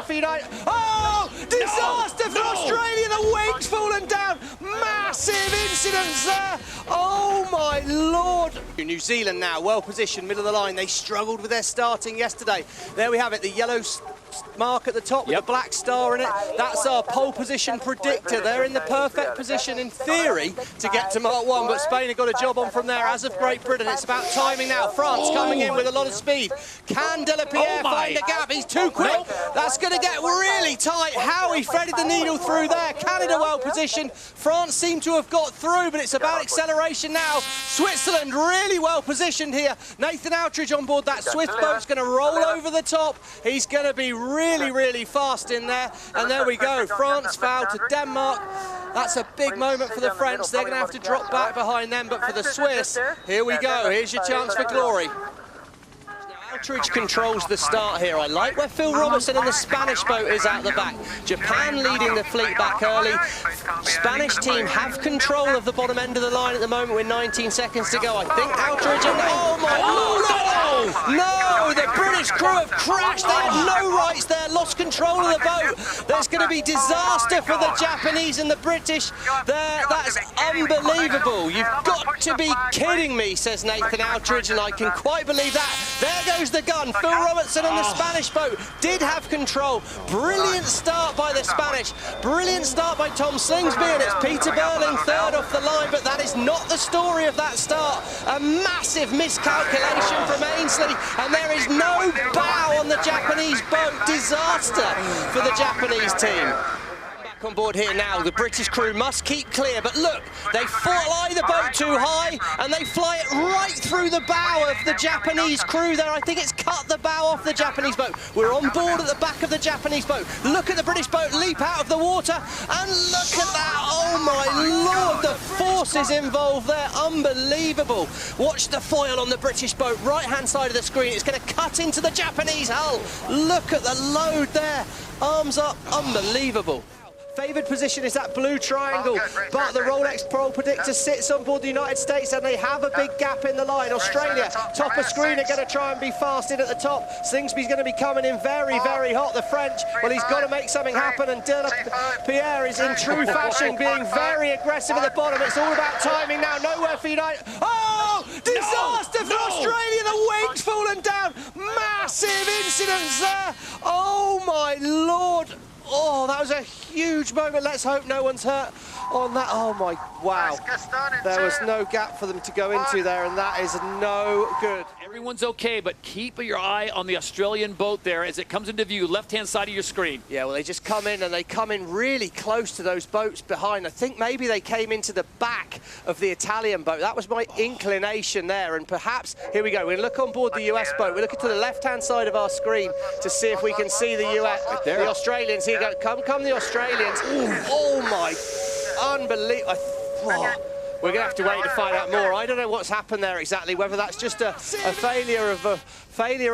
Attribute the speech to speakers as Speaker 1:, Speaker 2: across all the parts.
Speaker 1: for United. Oh, disaster for Australia. The wing's fallen down. Massive incidents there. Oh my Lord. New Zealand now well positioned, middle of the line. They struggled with their starting yesterday. There we have it, the yellow mark at the top with the black star in it. That's our pole position predictor. They're in the perfect position in theory to get to Mark 1, but Spain have got a job on from there, as of Great Britain. It's about timing now. France coming in with a lot of speed. Can Delapierre find a gap? He's too quick. That's going to get really tight. How he threaded the needle through there. Canada well positioned. France seem to have got through, but it's about acceleration now. Switzerland really well positioned here. Nathan Outridge on board that Swift boat's going to roll over the top. He's going to be really fast in there, and there we go. France fouled to Denmark. That's a big moment for the French. They're going to have to drop back behind them, but for the Swiss, here we go. Here's your chance for glory. Outridge controls the start here. I like where Phil Robertson and the Spanish boat is out the back. Japan leading the fleet back early. Spanish team have control of the bottom end of the line at the moment with 19 seconds to go. I think Outridge and... Oh my Lord! No! The British crew have crashed. They had no rights there, lost control of the boat. There's going to be disaster for the Japanese and the British there. That's unbelievable. You've got to be kidding me, says Nathan Outridge, and I can quite believe that. There goes the gun. Phil Robertson and the Spanish boat did have control. Brilliant start by the Spanish. Brilliant start by Tom Slingsby, and it's Peter Burling third off the line, but that is not the story of that start. A massive miscalculation from Ainsley, and there is no bow on the Japanese boat. Disaster for the Japanese team. On board here now, the British crew must keep clear, but look, they fly the boat too high and they fly it right through the bow of the Japanese crew there. I think it's cut the bow off the Japanese boat. We're on board at the back of the Japanese boat. Look at the British boat leap out of the water, and look at that. Oh my Lord, the forces involved there, unbelievable. Watch the foil on the British boat, right hand side of the screen. It's going to cut into the Japanese hull. Look at the load there, arms up, unbelievable. Favoured position is that blue triangle, but the Rolex Pro Predictor sits on board the United States, and they have a big gap in the line. Australia, top of screen, are going to try and be fast in at the top. Slingsby's going to be coming in very hot. The French, well, he's got to make something happen, and Delapierre is in true fashion being very aggressive at the bottom. It's all about timing now. Nowhere for United. Oh, disaster for Australia. The wing's fallen down. Massive incidents there. Oh my Lord. Oh, that was a huge moment. Let's hope no one's hurt on that. Oh my, wow. There was no gap for them to go into there, and that is no good.
Speaker 2: Everyone's okay, but keep your eye on the Australian boat there as it comes into view, left-hand side of your screen.
Speaker 1: Yeah, well, they just come in, and they come in really close to those boats behind. I think maybe they came into the back of the Italian boat. That was my inclination there, and perhaps, here we go. We look on board the US boat. We're looking to the left-hand side of our screen to see if we can see the US, the Australians. Here you go. Come the Australians. Oh my, unbelievable. We're going to have to wait to find out more. I don't know what's happened there exactly, whether that's just a failure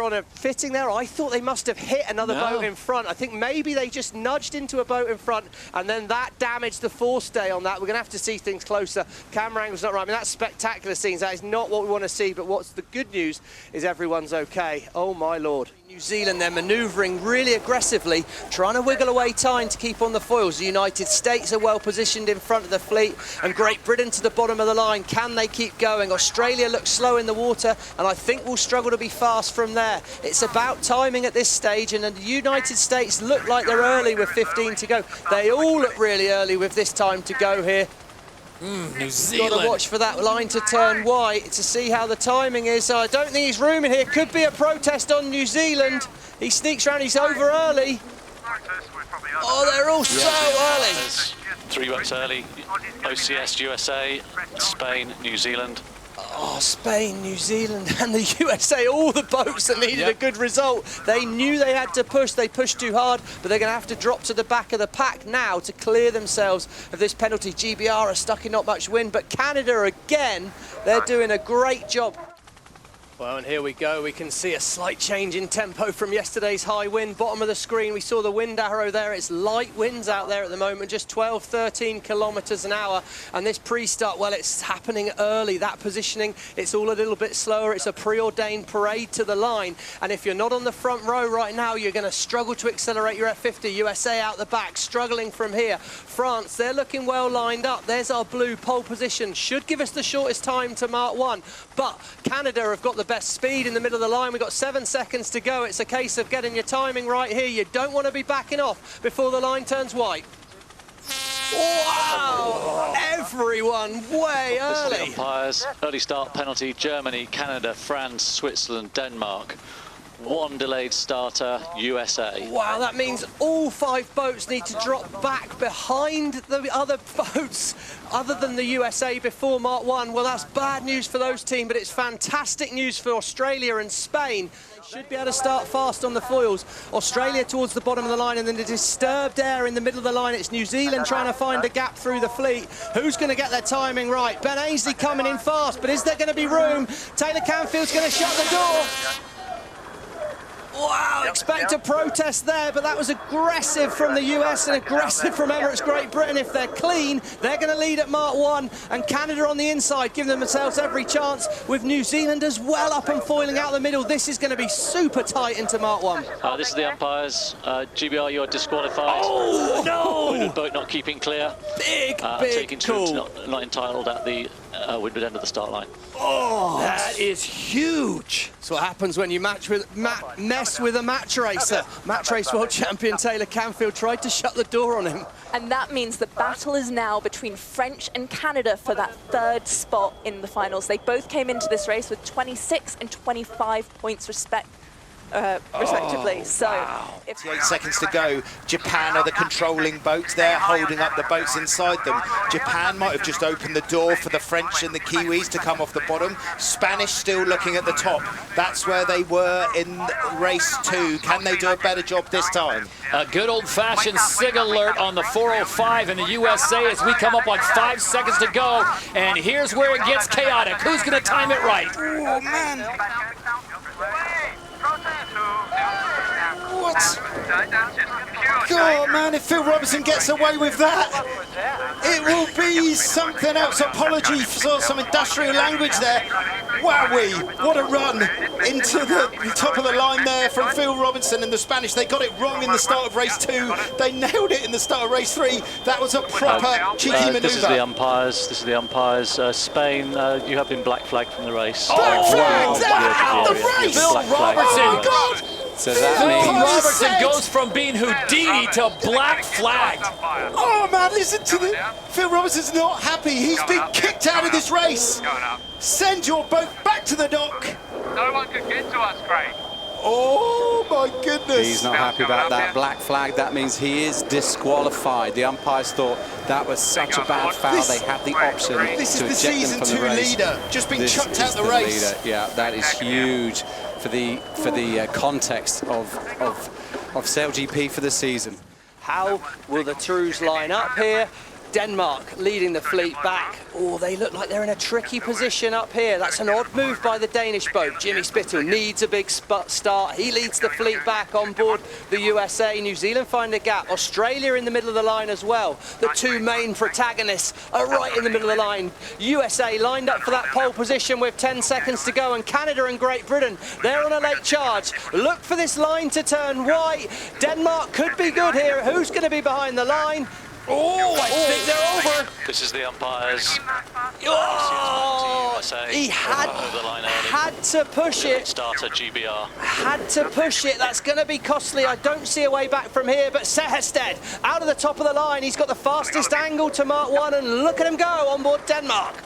Speaker 1: on a fitting there. I thought they must have hit another boat in front. I think maybe they just nudged into a boat in front, and then that damaged the forestay on that. We're going to have to see things closer. Camera angle's not right. I mean, that's spectacular scenes. That is not what we want to see, but what's the good news is everyone's okay. Oh my Lord. New Zealand, they're manoeuvring really aggressively, trying to wiggle away time to keep on the foils. The United States are well positioned in front of the fleet, and Great Britain to the bottom of the line. Can they keep going? Australia looks slow in the water, and I think will struggle to be fast from there. It's about timing at this stage, and the United States look like they're early with 15 to go. They all look really early with this time to go here.
Speaker 2: New Zealand.
Speaker 1: Got to watch for that line to turn white to see how the timing is. I don't think he's room in here. Could be a protest on New Zealand. He sneaks around. He's over early. Oh, they're all so early.
Speaker 3: 3 boats early. OCS, USA, Spain, New Zealand.
Speaker 1: Oh, Spain, New Zealand, and the USA, all the boats that needed a good result. They knew they had to push. They pushed too hard, but they're going to have to drop to the back of the pack now to clear themselves of this penalty. GBR are stuck in not much wind, but Canada, again, they're doing a great job. Well, and here we go. We can see a slight change in tempo from yesterday's high wind. Bottom of the screen, we saw the wind arrow there. It's light winds out there at the moment, just 12, 13 kilometers an hour. And this pre-start, well, it's happening early. That positioning, it's all a little bit slower. It's a preordained parade to the line. And if you're not on the front row right now, you're going to struggle to accelerate your F50. USA out the back, struggling from here. France, they're looking well lined up. There's our blue pole position. Should give us the shortest time to Mark 1. But Canada have got the best speed in the middle of the line. We've got 7 seconds to go. It's a case of getting your timing right here. You don't want to be backing off before the line turns white. Wow! Everyone way early.
Speaker 3: This is the umpires. Early start penalty, Germany, Canada, France, Switzerland, Denmark. 1 delayed starter, USA.
Speaker 1: Wow, that means all 5 boats need to drop back behind the other boats other than the USA before Mark 1. Well, that's bad news for those teams, but it's fantastic news for Australia and Spain. They should be able to start fast on the foils. Australia towards the bottom of the line, and then the disturbed air in the middle of the line. It's New Zealand trying to find a gap through the fleet. Who's going to get their timing right? Ben Ainslie coming in fast, but is there going to be room? Taylor Canfield's going to shut the door. Wow, expect a protest there, but that was aggressive from the US and aggressive from Emirates Great Britain. If they're clean, they're going to lead at Mark 1, and Canada on the inside, giving themselves every chance, with New Zealand as well up and foiling out the middle. This is going to be super tight into Mark 1.
Speaker 3: This is the umpires. GBR, you're disqualified.
Speaker 1: Oh, no!
Speaker 3: Boat not keeping clear.
Speaker 1: Big
Speaker 3: taking
Speaker 1: call.
Speaker 3: Not entitled at the windward end of the start line.
Speaker 1: Oh, that is huge. That's what happens when you mess with a match racer. Match race world champion Taylor Canfield tried to shut the door on him.
Speaker 4: And that means the battle is now between French and Canada for that 3rd spot in the finals. They both came into this race with 26 and 25 points respectively. So,
Speaker 1: wow.
Speaker 5: 8 seconds to go. Japan are the controlling boats. They're holding up the boats inside them. Japan might have just opened the door for the French and the Kiwis to come off the bottom. Spanish still looking at the top. That's where they were in race 2. Can they do a better job this time?
Speaker 2: A good old-fashioned SIG alert on the 405 in the USA as we come up on 5 seconds to go. And here's where it gets chaotic. Who's going to time it right?
Speaker 5: Oh, man. What? God, man, if Phil Robertson gets away with that, it will be something else. Apology for some industrial language there. Wowee, what a run into the top of the line there from Phil Robinson and the Spanish. They got it wrong in the start of race 2. They nailed it in the start of race 3. That was a proper cheeky manoeuvre.
Speaker 3: This is the umpires. This is the umpires. Spain, you have been black flagged from the race.
Speaker 5: Black flagged out the race!
Speaker 2: Phil Robertson.
Speaker 5: Oh, God!
Speaker 6: So that
Speaker 2: Phil
Speaker 6: means
Speaker 2: Robertson goes from being Houdini to black flagged.
Speaker 5: Oh, man, listen to the... Phil Robertson's not happy. He's been kicked out of this race. Send your boat back to the dock.
Speaker 7: No one could get to us, Craig.
Speaker 5: Oh, my goodness.
Speaker 6: he's not happy about that black flag. That means he is disqualified. The umpires thought that was such a bad foul. They had the option
Speaker 5: This
Speaker 6: to
Speaker 5: is the
Speaker 6: eject
Speaker 5: season
Speaker 6: him from
Speaker 5: 2
Speaker 6: the race.
Speaker 5: leader. Just been
Speaker 6: This
Speaker 5: chucked out
Speaker 6: is
Speaker 5: the race.
Speaker 6: leader. Yeah, that is huge for the context of SailGP for the season.
Speaker 1: How will the Trews line up here? Denmark leading the fleet back. Oh, they look like they're in a tricky position up here. That's an odd move by the Danish boat. Jimmy Spittle needs a big start. He leads the fleet back on board the USA. New Zealand find a gap. Australia in the middle of the line as well. The 2 main protagonists are right in the middle of the line. USA lined up for that pole position with 10 seconds to go, and Canada and Great Britain, they're on a late charge. Look for this line to turn white. Denmark could be good here. Who's going to be behind the line? Oh, I think they're over.
Speaker 3: This is the umpires.
Speaker 1: Oh, he had to push it.
Speaker 3: Starter GBR.
Speaker 1: Had to push it. That's going to be costly. I don't see a way back from here, but Sehersted out of the top of the line. He's got the fastest angle to Mark 1, and look at him go on board Denmark.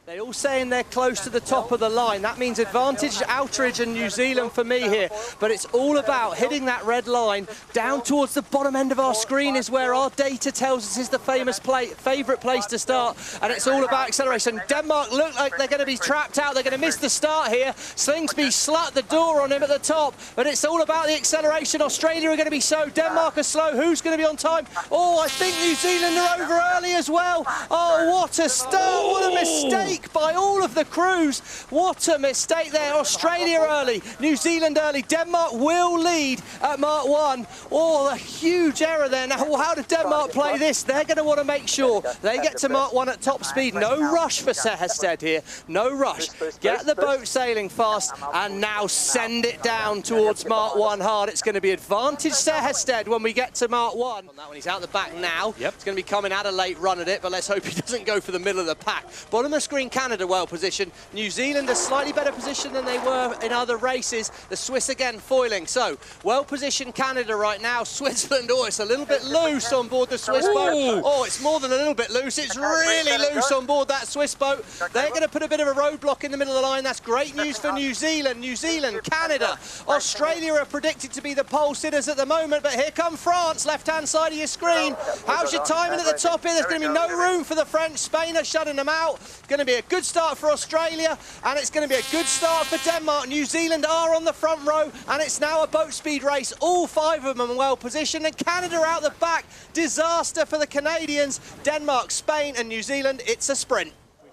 Speaker 1: They're all saying they're close to the top of the line. That means advantage Outeridge and New Zealand for me here. But it's all about hitting that red line. Down towards the bottom end of our screen is where our data tells us is the favourite place to start. And it's all about acceleration. Denmark look like they're going to be trapped out. They're going to miss the start here. Slingsby slut the door on him at the top. But it's all about the acceleration. Australia are going to be slow. Denmark are slow. Who's going to be on time? Oh, I think New Zealand are over early as well. Oh, what a start. What a mistake. mistake by all of the crews. What a mistake there. Australia early, New Zealand early. Denmark will lead at Mark 1. Oh, a huge error there. Now, how did Denmark play this? They're going to want to make sure they get to Mark 1 at top speed. No rush for Sehested here. No rush. Get the boat sailing fast and now send it down towards Mark 1 hard. It's going to be advantage Sehested when we get to Mark 1. On that one, he's out the back now. Yep. It's going to be coming at a late run at it, but let's hope he doesn't go for the middle of the pack. Bottom of the screen, Canada well positioned. New Zealand a slightly better position than they were in other races. The Swiss again foiling. So, well positioned Canada right now. Switzerland, oh, it's a little bit loose on board the Swiss boat. Oh, it's more than a little bit loose. It's really loose on board that Swiss boat. They're going to put a bit of a roadblock in the middle of the line. That's great news for New Zealand. New Zealand, Canada, Australia are predicted to be the pole sitters at the moment, but here come France, left-hand side of your screen. How's your timing at the top here? There's going to be no room for the French. Spain are shutting them out. It's going to be a good start for Australia, and it's going to be a good start for Denmark. New Zealand are on the front row, and it's now a boat speed race. All 5 of them are well positioned, and Canada out the back. Disaster for the Canadians. Denmark, Spain, and New Zealand. It's a sprint.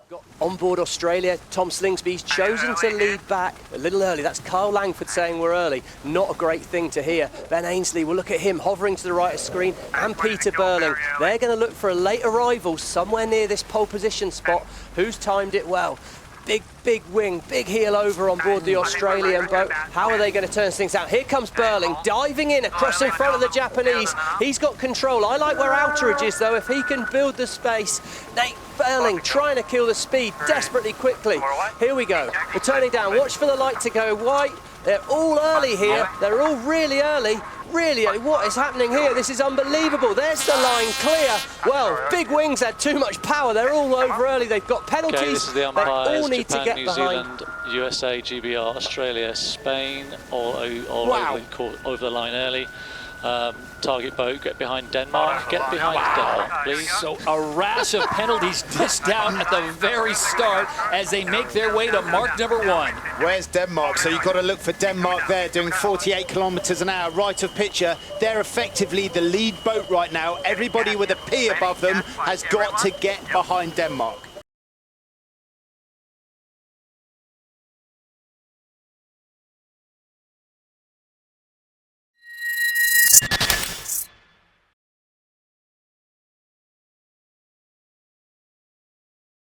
Speaker 1: Got on board Australia, Tom Slingsby's chosen to lead back a little early. That's Carl Langford saying we're early. Not a great thing to hear. Ben Ainsley, we'll look at him hovering to the right of screen, and Peter Burling. They're going to look for a late arrival somewhere near this pole position spot. Who's timed it well? Big wing, big heel over on board the Australian boat. How are they going to turn things out? Here comes Burling, diving in across in front of the Japanese. He's got control. I like where Outeridge is, though, if he can build the space. Nate Burling trying to kill the speed desperately quickly. Here we go. We're turning down. Watch for the light to go white. They're all early here. They're all really early. Really, what is happening here? This is unbelievable. There's the line clear. Well, Big Wings had too much power. They're all over early. They've got penalties.
Speaker 3: Okay, this is the
Speaker 1: they
Speaker 3: umpires.
Speaker 1: all need
Speaker 3: Japan,
Speaker 1: to get
Speaker 3: New
Speaker 1: behind.
Speaker 3: Zealand, USA, GBR, Australia, Spain, all
Speaker 1: Wow.
Speaker 3: over the line early. Target boat, get behind Denmark. Get behind Denmark, please.
Speaker 2: So a rash of penalties dished down at the very start as they make their way to mark number 1.
Speaker 5: Where's Denmark? So you've got to look for Denmark there, doing 48 kilometres an hour, right of picture. They're effectively the lead boat right now. Everybody with a P above them has got to get behind Denmark.